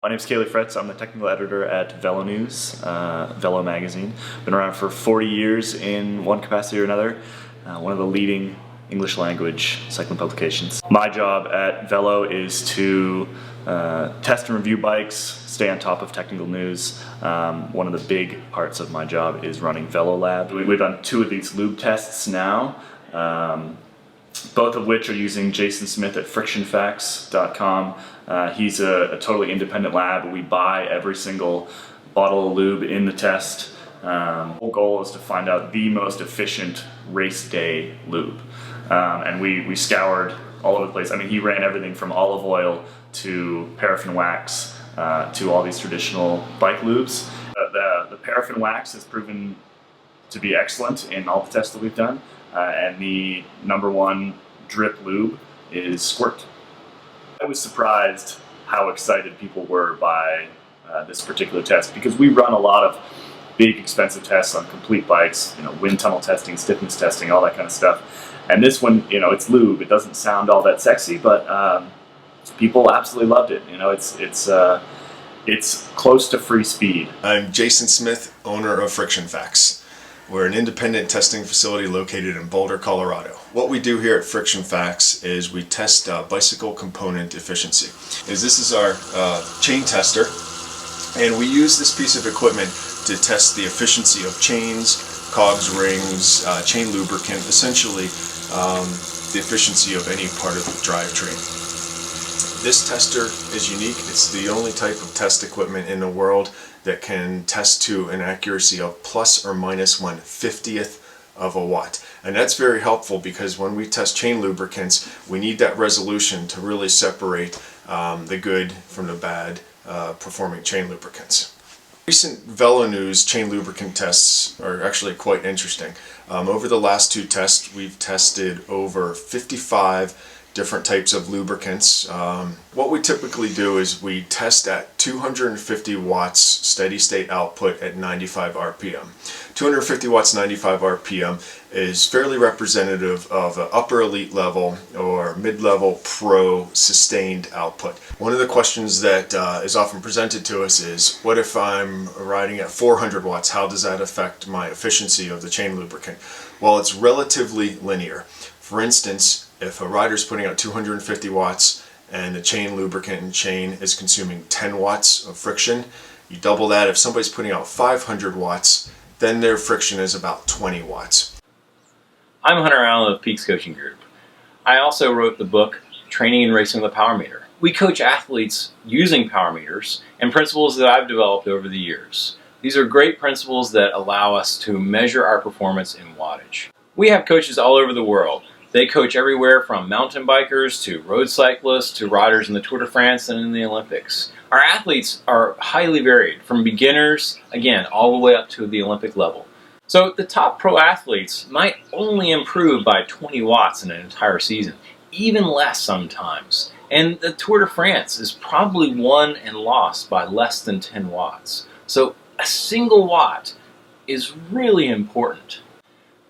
My name is Caley Fretz. I'm the technical editor at Velonews, Velo magazine. Been around for 40 years in one capacity or another. One of the leading English language cycling publications. My job at Velo is to test and review bikes, stay on top of technical news. One of the big parts of my job is running Velo Lab. We've done 2 of these lube tests now. Both of which are using Jason Smith at frictionfacts.com. He's a totally independent lab. We buy every single bottle of lube in the test. The whole goal is to find out the most efficient race day lube. And we scoured all over the place. I mean, he ran everything from olive oil to paraffin wax to all these traditional bike lubes. The paraffin wax has proven to be excellent in all the tests that we've done. And the #1 drip lube is Squirt. I was surprised how excited people were by this particular test, because we run a lot of big expensive tests on complete bikes, wind tunnel testing, stiffness testing, all that kind of stuff. And this one, it's lube. It doesn't sound all that sexy, but people absolutely loved it. It's close to free speed. I'm Jason Smith, owner of Friction Facts. We're an independent testing facility located in Boulder, Colorado. What we do here at Friction Facts is we test bicycle component efficiency. This is our chain tester, and we use this piece of equipment to test the efficiency of chains, cogs, rings, chain lubricant, essentially the efficiency of any part of the drivetrain. This tester is unique. It's the only type of test equipment in the world that can test to an accuracy of plus or minus 1/50th of a watt. And that's very helpful, because when we test chain lubricants, we need that resolution to really separate the good from the bad performing chain lubricants. Recent Velonews chain lubricant tests are actually quite interesting. Over the last 2 tests, we've tested over 55 different types of lubricants. What we typically do is we test at 250 watts steady state output at 95 RPM. 250 watts 95 RPM is fairly representative of an upper elite level or mid-level pro sustained output. One of the questions that is often presented to us is, what if I'm riding at 400 watts? How does that affect my efficiency of the chain lubricant? Well, it's relatively linear. For instance, if a rider's putting out 250 watts and the chain lubricant and chain is consuming 10 watts of friction, you double that. If somebody's putting out 500 watts, then their friction is about 20 watts. I'm Hunter Allen of Peaks Coaching Group. I also wrote the book, Training and Racing with a Power Meter. We coach athletes using power meters and principles that I've developed over the years. These are great principles that allow us to measure our performance in wattage. We have coaches all over the world. They coach everywhere from mountain bikers to road cyclists to riders in the Tour de France and in the Olympics. Our athletes are highly varied, from beginners, again, all the way up to the Olympic level. So the top pro athletes might only improve by 20 watts in an entire season, even less sometimes. And the Tour de France is probably won and lost by less than 10 watts. So a single watt is really important.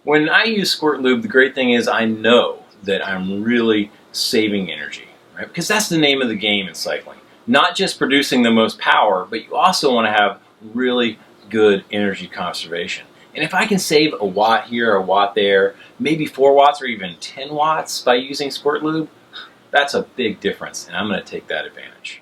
When I use Squirt Lube, the great thing is I know that I'm really saving energy, right? Because that's the name of the game in cycling. Not just producing the most power, but you also want to have really good energy conservation. And if I can save a watt here, a watt there, maybe 4 watts or even 10 watts by using Squirt Lube, that's a big difference, and I'm going to take that advantage.